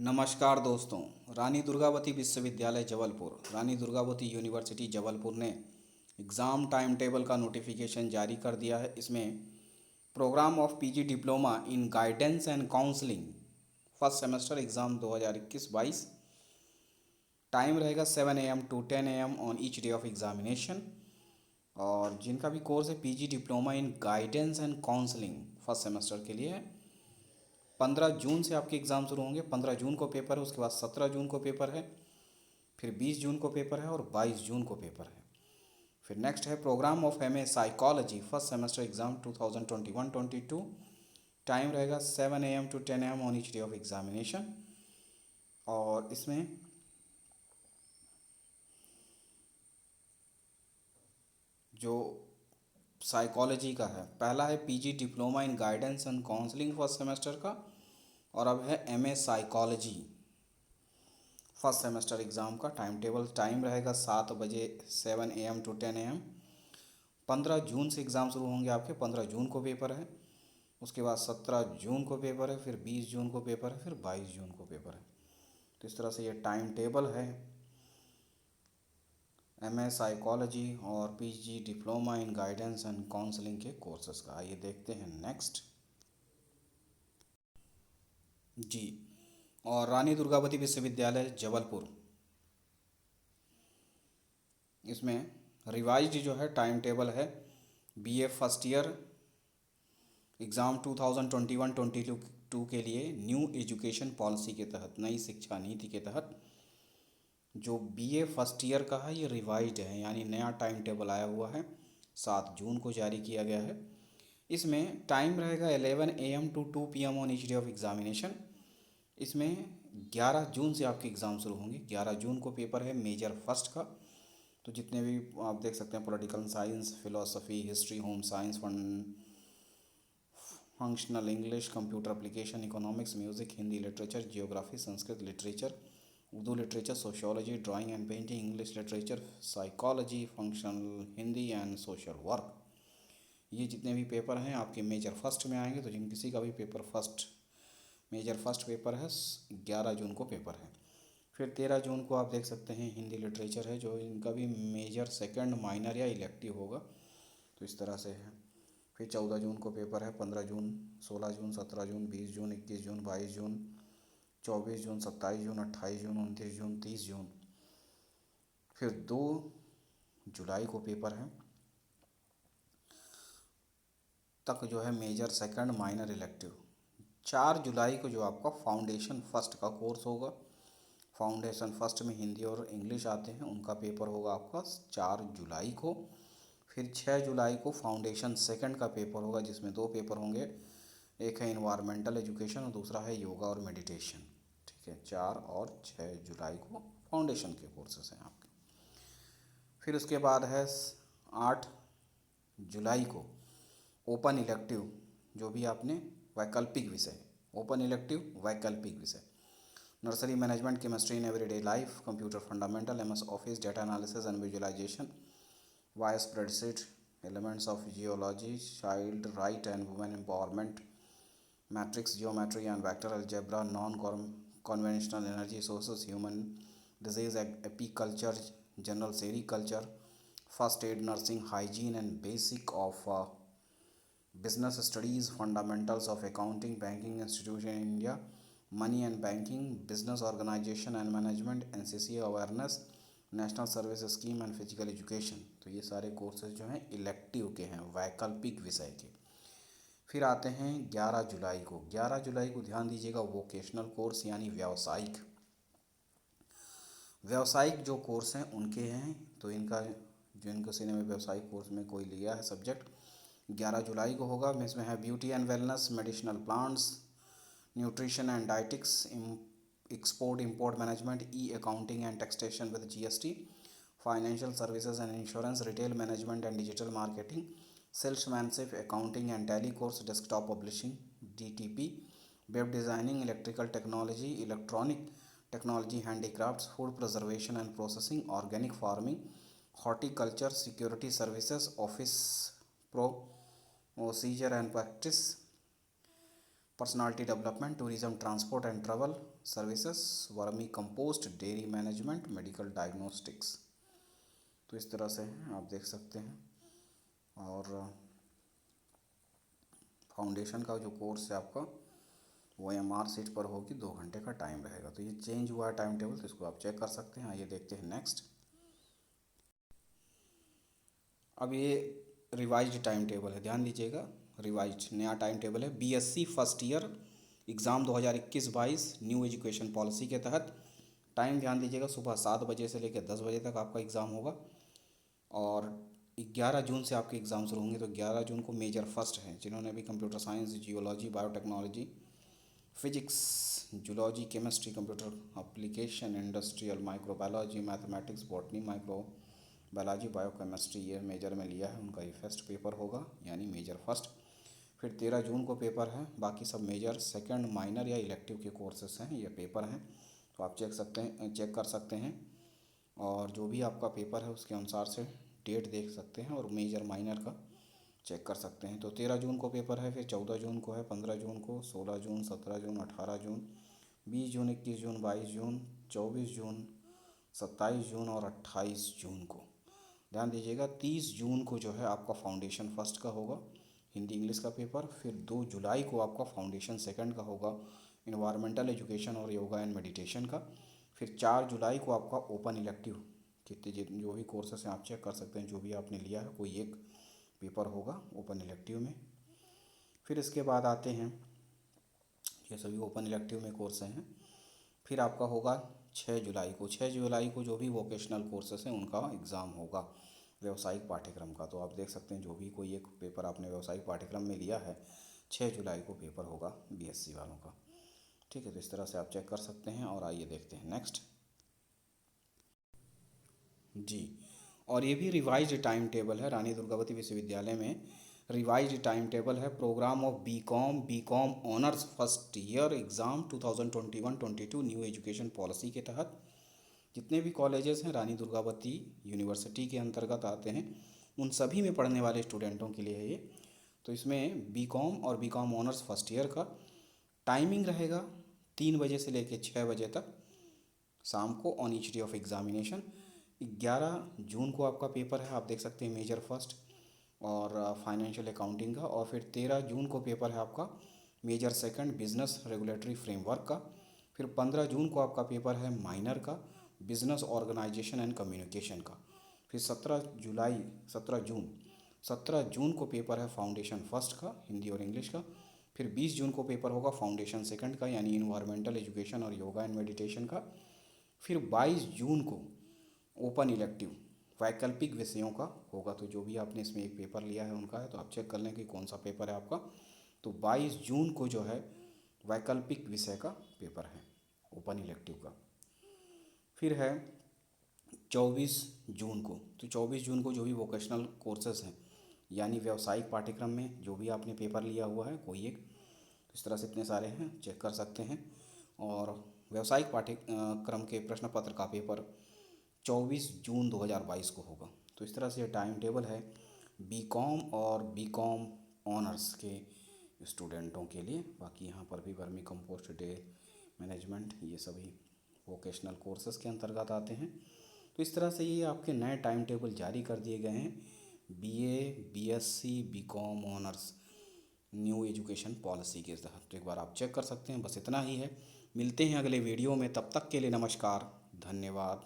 नमस्कार दोस्तों। रानी दुर्गावती विश्वविद्यालय जबलपुर, रानी दुर्गावती यूनिवर्सिटी जबलपुर ने एग्ज़ाम टाइम टेबल का नोटिफिकेशन जारी कर दिया है। इसमें programme of PG diploma in guidance and counselling first semester exam 2021-22 time रहेगा 7 AM to 10 AM on each day of examination. और जिनका भी कोर्स है PG diploma in guidance and counselling first semester के लिए 15 जून से आपके एग्ज़ाम शुरू होंगे। 15 जून को पेपर है, उसके बाद 17 जून को पेपर है, फिर 20 जून को पेपर है और 22 जून को पेपर है। फिर नेक्स्ट है programme of MA psychology first semester exam 2021-22 time रहेगा 7 AM to 10 AM on each day of examination. और इसमें जो साइकोलॉजी का है, पहला है PG diploma in guidance and counselling first semester का, और अब है MA psychology first semester exam का टाइम टेबल। टाइम रहेगा 7 बजे 7 AM to 10 AM। 15 जून से एग्ज़ाम शुरू होंगे आपके। 15 जून को पेपर है, उसके बाद 17 जून को पेपर है, फिर 20 जून को पेपर है, फिर 22 जून को पेपर है। तो इस तरह से ये टाइम टेबल है एमए साइकोलॉजी और PG diploma in guidance and counselling के कोर्सेज़ का। आइए देखते हैं नेक्स्ट जी। और रानी दुर्गावती विश्वविद्यालय जबलपुर, इसमें रिवाइज्ड जो है टाइम टेबल है बीए फर्स्ट ईयर एग्ज़ाम 2021-22 के लिए न्यू एजुकेशन पॉलिसी के तहत, नई शिक्षा नीति के तहत जो बीए फर्स्ट ईयर का है ये रिवाइज्ड है, यानी नया टाइम टेबल आया हुआ है। 7 जून को जारी किया गया है। इसमें टाइम रहेगा 11 AM to 2 PM on each day of examination. इसमें 11 जून से आपके एग्ज़ाम शुरू होंगे। 11 जून को पेपर है मेजर फर्स्ट का। तो जितने भी आप देख सकते हैं political science, philosophy, history, home science, functional English, computer application, economics, music, Hindi literature, geography, Sanskrit literature, Urdu literature, sociology, drawing and painting, English literature, psychology, functional Hindi and social work, ये जितने भी पेपर हैं आपके मेजर फर्स्ट में आएंगे। तो जिन किसी का भी paper first major first paper है 11 जून को पेपर है। फिर 13 जून को आप देख सकते हैं हिंदी लिटरेचर है, जो इनका भी मेजर सेकंड माइनर या इलेक्टिव होगा। तो इस तरह से है। फिर 14 जून को पेपर है। 15 जून, 16 जून, 17 जून, 20 जून, 21 जून, 22 जून, 24 जून, 27 जून, 28 जून, 29 जून, 30 जून। फिर 2 जुलाई को पेपर है तक जो है मेजर सेकंड माइनर इलेक्टिव। 4 जुलाई को जो आपका फाउंडेशन फर्स्ट का कोर्स होगा, फाउंडेशन फर्स्ट में हिंदी और इंग्लिश आते हैं, उनका पेपर होगा आपका 4 जुलाई को। फिर 6 जुलाई को फाउंडेशन सेकंड का पेपर होगा, जिसमें 2 पेपर होंगे, एक है इन्वायरमेंटल एजुकेशन और दूसरा है योगा और मेडिटेशन। ठीक है, 4 और 6 जुलाई को फाउंडेशन के कोर्सेस हैं आपके। फिर उसके बाद है 8 जुलाई को ओपन इलेक्टिव, जो भी आपने वैकल्पिक विषय, ओपन इलेक्टिव वैकल्पिक विषय, nursery management, chemistry in everyday life, computer fundamental, MS office, data analysis and visualisation, Y spreadsheet, elements of geology, child right and women empowerment, matrix geometry and vector algebra, non conventional energy sources, human disease apiculture, general sericulture, first aid, nursing, hygiene and basic of business studies, fundamentals of accounting, banking institution in India, money and banking, business organization and management, NCC awareness, national service scheme and physical education. तो ये सारे courses जो हैं elective के हैं, वैकल्पिक विषय के। फिर आते हैं 11 जुलाई को। 11 जुलाई को ध्यान दीजिएगा, वोकेशनल कोर्स यानी व्यावसायिक व्यावसायिक जो कोर्स हैं उनके हैं। तो इनका जो इनको किसी ने व्यावसायिक कोर्स में कोई लिया है सब्जेक्ट, 11 जुलाई को होगा। इसमें है beauty and wellness, medicinal plants, nutrition and dietetics, export import management, E accounting and taxation with GST, financial services and insurance, retail management and digital marketing, salesmanship, accounting and tally course, desktop publishing, DTP, web designing, electrical technology, electronic technology, handicrafts, food preservation and processing, organic farming, horticulture, security services, office procedure and practice, personality development, tourism, transport and travel services, vermi compost, dairy management, medical diagnostics. तो इस तरह से आप देख सकते हैं। और foundation का जो कोर्स है आपका वो MR सीट पर होगी, 2 घंटे का टाइम रहेगा। तो ये चेंज हुआ है टाइम टेबल, तो इसको आप चेक कर सकते हैं। आइए देखते हैं नेक्स्ट। अब ये रिवाइज्ड टाइम टेबल है, ध्यान दीजिएगा, रिवाइज्ड नया टाइम टेबल है। BSc first year exam 2021-22 new education policy के तहत टाइम ध्यान दीजिएगा, सुबह 7 बजे से लेकर 10 बजे तक आपका एग्ज़ाम होगा। और 11 जून से आपके एग्ज़ाम शुरू होंगे। तो 11 जून को मेजर फर्स्ट है, जिन्होंने भी computer science, geology, biotechnology, physics, zoology, chemistry, computer application, industrial, microbiology, mathematics, botany, microbiology, biochemistry ये मेजर में लिया है, उनका ये फर्स्ट पेपर होगा, यानी मेजर फर्स्ट। फिर 13 जून को पेपर है। बाकी सब मेजर, सेकंड, माइनर या इलेक्टिव के कोर्सेस हैं, ये पेपर हैं। तो आप चेक कर सकते हैं। और जो भी आपका पेपर है उसके अनुसार से डेट देख सकते हैं और मेजर माइनर का चेक कर सकते हैं। तो 13 जून को पेपर है, फिर 14 जून को है, 15 जून को, 16 जून, 17 जून, 18 जून, 20 जून, 21 जून, 22 जून, 24 जून, 27 जून और 28 जून को। ध्यान दीजिएगा 30 जून को जो है आपका फाउंडेशन फर्स्ट का होगा, हिंदी इंग्लिश का पेपर। फिर 2 जुलाई को आपका फाउंडेशन सेकंड का होगा, इन्वायरमेंटल एजुकेशन और योगा एंड मेडिटेशन का। फिर 4 जुलाई को आपका ओपन इलेक्टिव, कितने जो भी कोर्सेस हैं आप चेक कर सकते हैं, जो भी आपने लिया है कोई एक पेपर होगा ओपन इलेक्टिव में। फिर इसके बाद आते हैं, ये सभी ओपन इलेक्टिव में कोर्स हैं। फिर आपका होगा 6 जुलाई को, 6 जुलाई को जो भी वोकेशनल कोर्सेस हैं उनका एग्ज़ाम होगा, व्यावसायिक पाठ्यक्रम का। तो आप देख सकते हैं जो भी कोई एक पेपर आपने व्यावसायिक पाठ्यक्रम में लिया है, 6 जुलाई को पेपर होगा BSc वालों का। ठीक है, तो इस तरह से आप चेक कर सकते हैं। और आइए देखते हैं नेक्स्ट जी। और ये भी रिवाइज्ड टाइम टेबल है, रानी दुर्गावती विश्वविद्यालय में रिवाइज्ड टाइम टेबल है। Programme of BCom honours first year exam 2021-22 new education policy के तहत जितने भी कॉलेजेस हैं रानी दुर्गावती यूनिवर्सिटी के अंतर्गत आते हैं, उन सभी में पढ़ने वाले स्टूडेंटों के लिए है ये। तो इसमें बीकॉम और बीकॉम ऑनर्स फर्स्ट ईयर का टाइमिंग रहेगा 3 बजे से लेकर 6 बजे तक शाम को on each day of examination. 11 जून को आपका पेपर है, आप देख सकते हैं मेजर फर्स्ट और फाइनेंशियल अकाउंटिंग का। और फिर 13 जून को पेपर है आपका major second business regulatory framework का। फिर 15 जून को आपका पेपर है माइनर का बिजनेस ऑर्गेनाइजेशन एंड कम्युनिकेशन का। फिर 17 जून को पेपर है फाउंडेशन फर्स्ट का हिंदी और इंग्लिश का। फिर 20 जून को पेपर होगा फाउंडेशन सेकंड का, यानी इन्वायरमेंटल एजुकेशन और योगा एंड मेडिटेशन का। फिर 22 जून को ओपन इलेक्टिव वैकल्पिक विषयों का होगा। तो जो भी आपने इसमें एक पेपर लिया है उनका है, तो आप चेक कर लें कि कौन सा पेपर है आपका। तो 22 जून को जो है वैकल्पिक विषय का पेपर है ओपन इलेक्टिव का। फिर है 24 जून को, तो 24 जून को जो भी वोकेशनल कोर्सेज हैं, यानी व्यावसायिक पाठ्यक्रम में जो भी आपने पेपर लिया हुआ है कोई एक, तो इस तरह से इतने सारे हैं, चेक कर सकते हैं। और व्यावसायिक पाठ्यक्रम के प्रश्न पत्र का पेपर 24 जून 2022 को होगा। तो इस तरह से टाइम टेबल है बीकॉम और बीकॉम ऑनर्स के स्टूडेंटों के लिए। बाकी यहाँ पर भी वर्मी कंपोस्ट, डे मैनेजमेंट, ये सभी वोकेशनल कोर्सेज के अंतर्गत आते हैं। तो इस तरह से ये आपके नए टाइम टेबल जारी कर दिए गए हैं BA, BSc, BCom honours new education policy के तहत। तो एक बार आप चेक कर सकते हैं। बस इतना ही है, मिलते हैं अगले वीडियो में, तब तक के लिए नमस्कार, धन्यवाद।